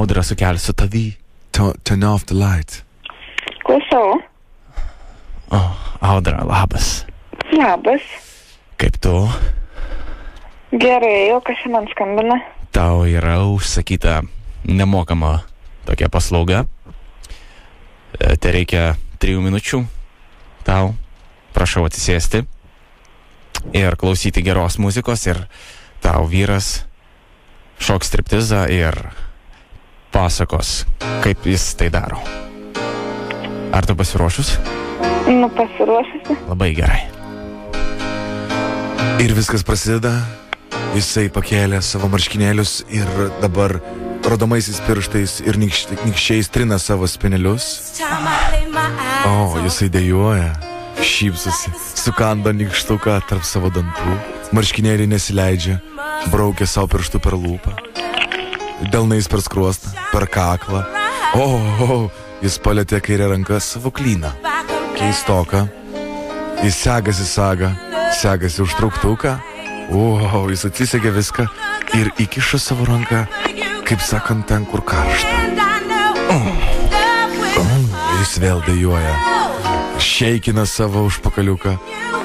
audrą sukelsiu tavį. Turn off the light. Klausau. O, Audra, labas. Labas. Kaip tu? Gerai, o kas man skambina? Tau yra užsakyta nemokama tokia paslauga. Tai reikia 3 minučių. Tau prašau atsisėsti ir klausyti geros muzikos, ir tau vyras šoks striptizą ir pasakos, kaip jis tai daro. Ar tu pasiruošus? Nu, pasiruošusi. Labai gerai. Ir viskas prasideda. Jisai pakėlė savo marškinėlius ir dabar rodomaisiais pirštais ir nykščiais trina savo spinelius. O, jisai dejuoja, šypsosi, sukanda nykštuką tarp savo dantų, marškinėliai nesileidžia, braukia savo pirštų per lūpą, delnais per skruostą, per kaklą. O, jis palėtė kairę ranką savo klyną. Keistoka. Jis segasi sagą, segasi užtrauktuką. O, jis atsisegė viską ir įkiša savo ranką, kaip sakant, ten, kur karšta. Jis vėl dejuoja, šeikina savo užpakaliuką,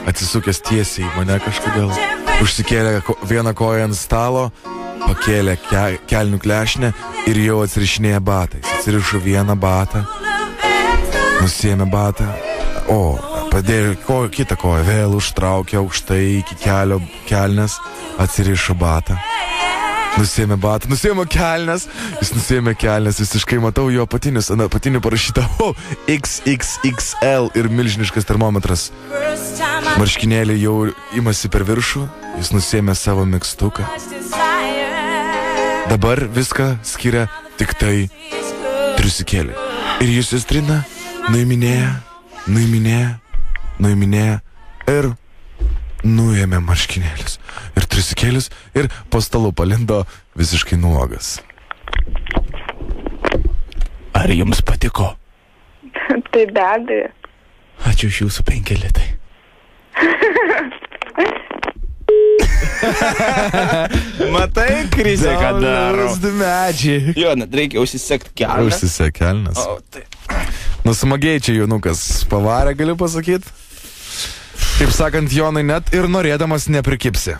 atsisukęs tiesiai į mane kažkodėl, užsikėlė vieną koją ant stalo, pakėlė kelnių klešnę ir jau atsirišinėja batais. Atsirišo vieną batą, nusiėmė batą, padėjo kitą koją, vėl užtraukė aukštai iki kelio kelnes, atsirišo batą. Nusiėmė batą, nusiėmė kelnes, jis nusiėmė kelnes, visiškai matau jo apatinius, ant apatinių parašyta XXXL ir milžiniškas termometras. Marškinėlį jau imasi per viršų, jis nusiėmė savo megztuką. Dabar viską skiria tik tai triusikėlį. Ir jis įstrina, nuiminėja ir nuėmė marškinėlius ir triusikėlius ir po stalu palindo visiškai nuogas. Ar jums patiko? Tai be abejo. Ačiū iš jūsų 5 litai. Matai, krizė, ką daro. Medžiai. Jo, net reikia užsisekti kelnes. Užsisek kelnes. O, tai... Smagiai čia jaunukas pavarė, galiu pasakyti. Taip sakant, Jonai, net ir norėdamas neprikipsi.